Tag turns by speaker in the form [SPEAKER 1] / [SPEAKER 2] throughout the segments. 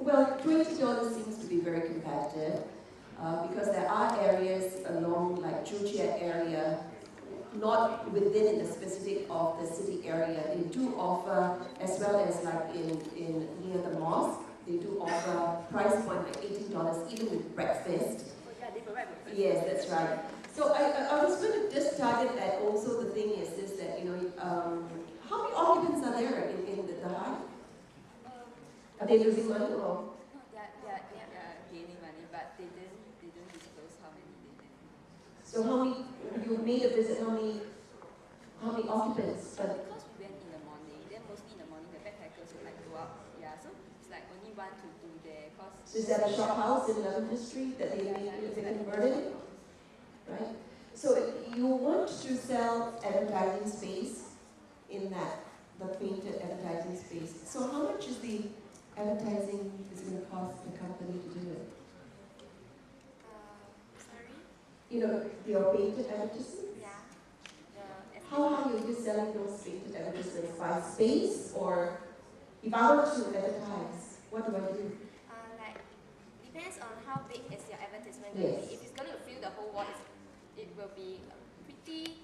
[SPEAKER 1] Well, $20 seems to be very competitive because there are areas along like Juchia area, not within the specific of the city area. They do offer, as well as like in near the mosque, they do offer price point like $18 even with breakfast.
[SPEAKER 2] Oh yeah, they provide breakfast.
[SPEAKER 1] Yes, that's right. So I was going to just target that. Also, the thing is that how many occupants are there in the high? Are they losing money or?
[SPEAKER 2] No, they are gaining money, but they didn't disclose how many they did.
[SPEAKER 1] So how many, you made a visit, how many occupants?
[SPEAKER 2] Because we went in the morning, then mostly in the morning the backpackers would like go out. Yeah, so it's like only 1 to 2 there.
[SPEAKER 1] So is that a shop house in 11th Street that they converted? Right? So you want to sell advertising space in that, the painted advertising space. So how much is the advertising is going to cost the company to do it?
[SPEAKER 3] Sorry?
[SPEAKER 1] You know, your painted advertisements?
[SPEAKER 3] Yeah.
[SPEAKER 1] How are you selling those painted advertisements? By space, or if I were to advertise, what do I do?
[SPEAKER 3] Like, depends on how big is your advertisement going to
[SPEAKER 1] Yes.
[SPEAKER 3] be. If it's going to fill the whole wall, it will be pretty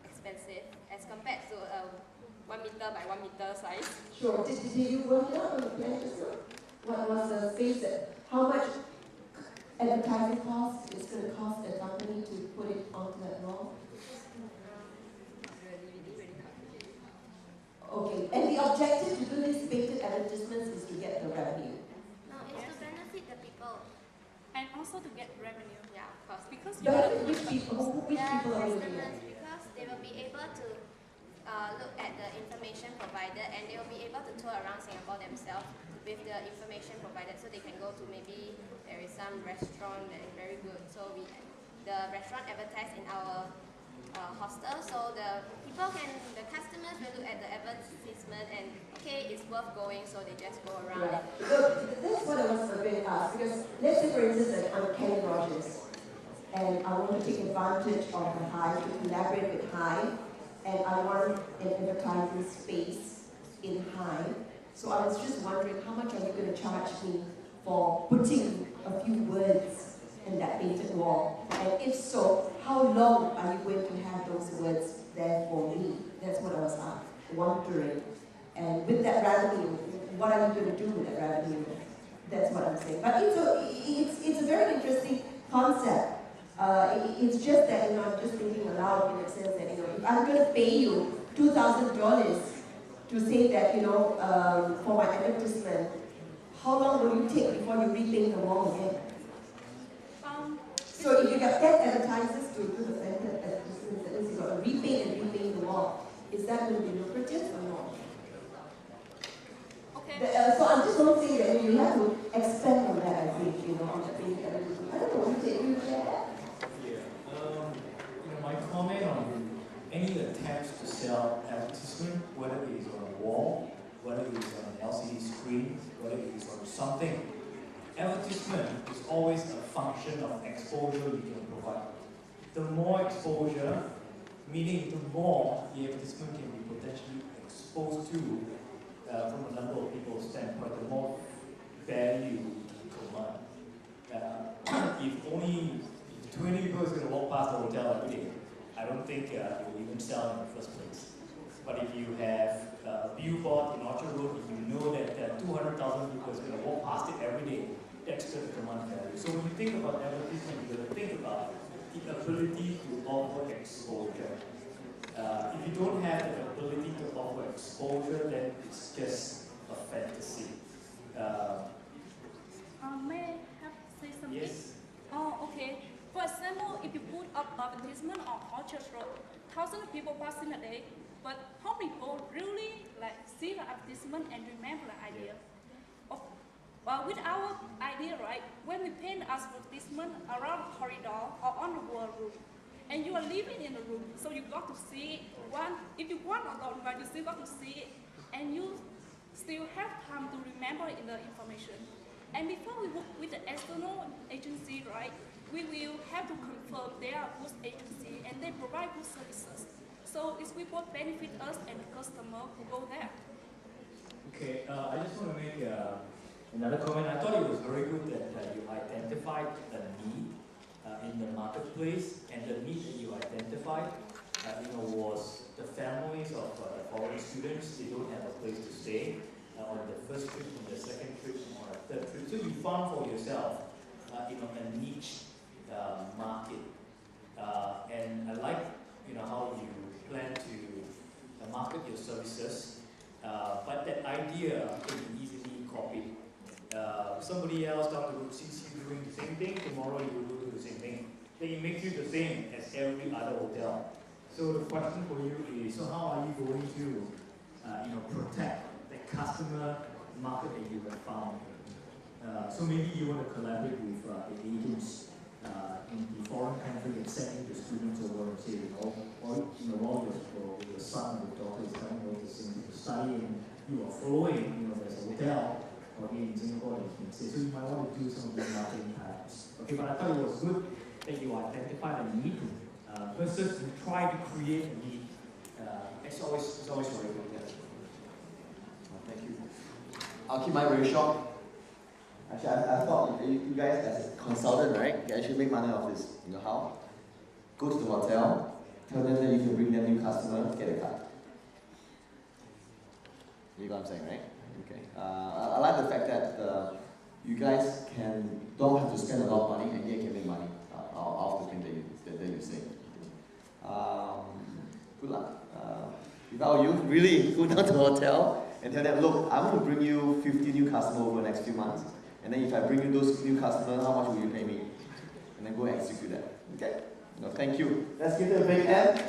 [SPEAKER 3] expensive as compared to a 1 meter by 1 meter size.
[SPEAKER 1] Sure. Did you work it out on the plan just now? What was the space that, how much advertising cost is going to cost a company to put it onto that wall?
[SPEAKER 2] Really, we didn't really calculate.
[SPEAKER 1] Okay, and the objective to do these painted advertisements is to get the revenue.
[SPEAKER 3] No, it's to benefit the people.
[SPEAKER 4] And also to get revenue.
[SPEAKER 3] Yeah, of course.
[SPEAKER 4] Because you
[SPEAKER 1] But which people are you looking
[SPEAKER 3] customers,
[SPEAKER 1] at?
[SPEAKER 3] because they will be able to look at the information provided, and they will be able to tour around Singapore themselves with the information provided, so they can go to, maybe there is some restaurant that is very good, so the restaurant advertise in our hostel, so the customers will look at the advertisement and okay, it's worth going, so they just go around.
[SPEAKER 1] Right. So that's what I was going to ask, because let's say for instance that I'm Kenny Rogers, and I want to take advantage of the Hive, to collaborate with Hive, and I want an advertising space in Hive. So I was just wondering, how much are you going to charge me for putting a few words in that painted wall? And if so, how long are you going to have those words there for me? That's what I was wondering. And with that revenue, what are you going to do with that revenue? That's what I'm saying. But it's a very interesting concept. It's just that, I'm just thinking aloud in a sense that, if I'm going to pay you $2,000 to say that, for my advertisement, how long will you take before you repaint the wall again? So if you get 10 advertisers to do the painted advertisements, that means you've got to repaint the wall. Is that going to be lucrative or not?
[SPEAKER 4] Okay.
[SPEAKER 1] So I'm just not saying that you have to expand on that, I think, on the painted advertisement. I don't know, you share that?
[SPEAKER 5] My comment on any attempts to sell advertisement, whether it is on a wall, whether it is on an LCD screen, whether it is on something, advertisement is always a function of exposure you can provide. The more exposure, meaning the more the advertisement can be potentially exposed to from a number of people's standpoint, the more value you command. If only 20 people is going to walk past the hotel every day, I don't think it will even sell in the first place. But if you have a billboard in Orchard Road, if you know that 200,000 people is going to walk past it every day, that's going to command value. So when you think about advertisement, you got to think about the ability to offer exposure. If you don't have the ability to offer exposure, then it's just a fantasy.
[SPEAKER 4] May I have to say something?
[SPEAKER 5] Yes.
[SPEAKER 4] Oh, okay. For example, if you put up advertisement on Orchard Road, thousands of people passing a day, but how many people really see the advertisement and remember the idea? Well, with our idea, right, when we paint advertisement around the corridor or on the wall room, and you are living in the room, so you got to see it. If you want or don't, but you still got to see it, and you still have time to remember in the information. And before we work with the external agency, right, we will have to confirm they are good agency and they provide good services. So it will both benefit us and the customer who go there.
[SPEAKER 5] Okay, I just want to make Another comment, I thought it was very good that you identified a need in the marketplace, and the need that you identified was the families of the foreign students. They don't have a place to stay on the first trip, on the second trip, or the third trip. So you found for yourself a niche market. And I like how you plan to market your services, but that idea can be easily copied. Somebody else down the road sees you doing the same thing, tomorrow you will do the same thing. Then it makes you the same as every other hotel. So the question for you is, so how are you going to protect the customer market that you have found? So maybe you want to collaborate with the agents in the foreign country and sending the students over and say, while your son or daughter is coming over to study and you are following, there's a hotel in Singapore that you can stay. So you might want to do some of these marketing patterns. Okay, but I thought it was good that you identified a need versus you try to create a need. It's always very good. Yeah.
[SPEAKER 6] Thank you. I'll keep mine very short. Actually, I thought you guys as a consultant, right, can actually make money off this. You know how? Go to the hotel, tell them that you can bring them new customers, get a cut. You know what I'm saying, right? Okay. I like the fact that you guys don't have to spend a lot of money and yet can make money out of the thing that you say. Good luck. If I were you, really go down to the hotel and tell them, look, I'm going to bring you 50 new customers over the next few months. And then if I bring you those new customers, how much will you pay me? And then go execute that. Okay? No, thank you. Let's give them a big hand.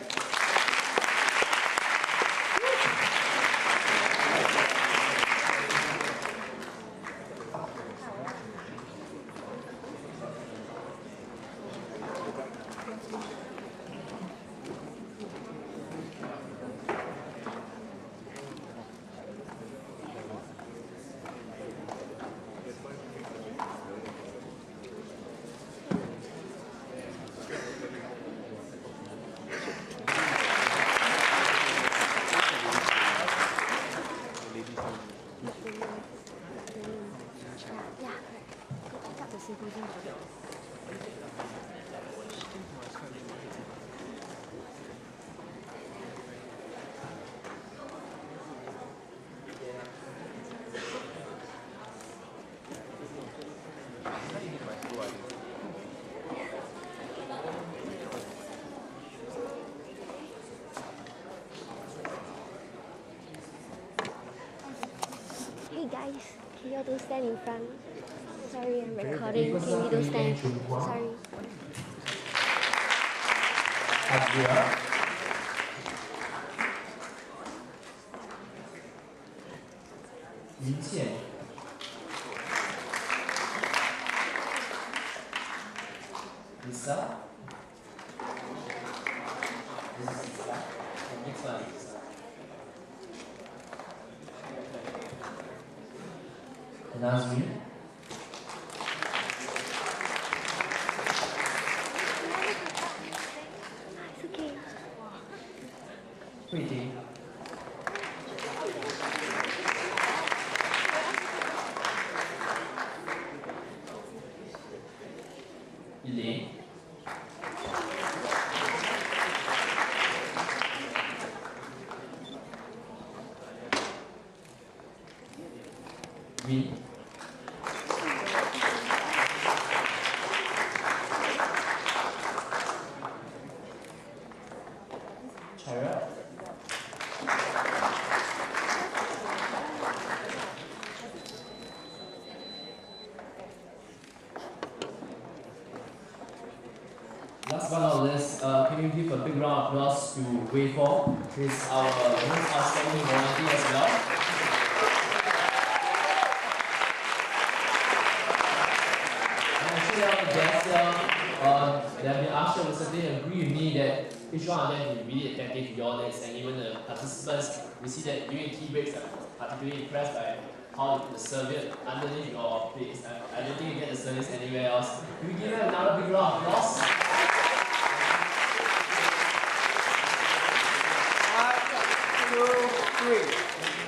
[SPEAKER 7] Hey guys, can you all don't stand in front? Sorry, I'm recording. Can you don't stand? Sorry.
[SPEAKER 8] 一切 Lisa. This is Lisa. And next one is Lisa. Nazmi.
[SPEAKER 7] It's okay.
[SPEAKER 8] 慧婷。依林。Vin. Chara. Last but not least, can you give a big round of applause to Wei Fong, who is our most outstanding volunteer as well. And actually, all the guests that have been asked will certainly agree with me that each one of them is really attentive to your needs, and even the participants, we see that during tea breaks, I'm particularly impressed by how the service underneath your place. I don't think you get the service anywhere else. Can we give them another big round of applause?
[SPEAKER 6] 1, 2, 3.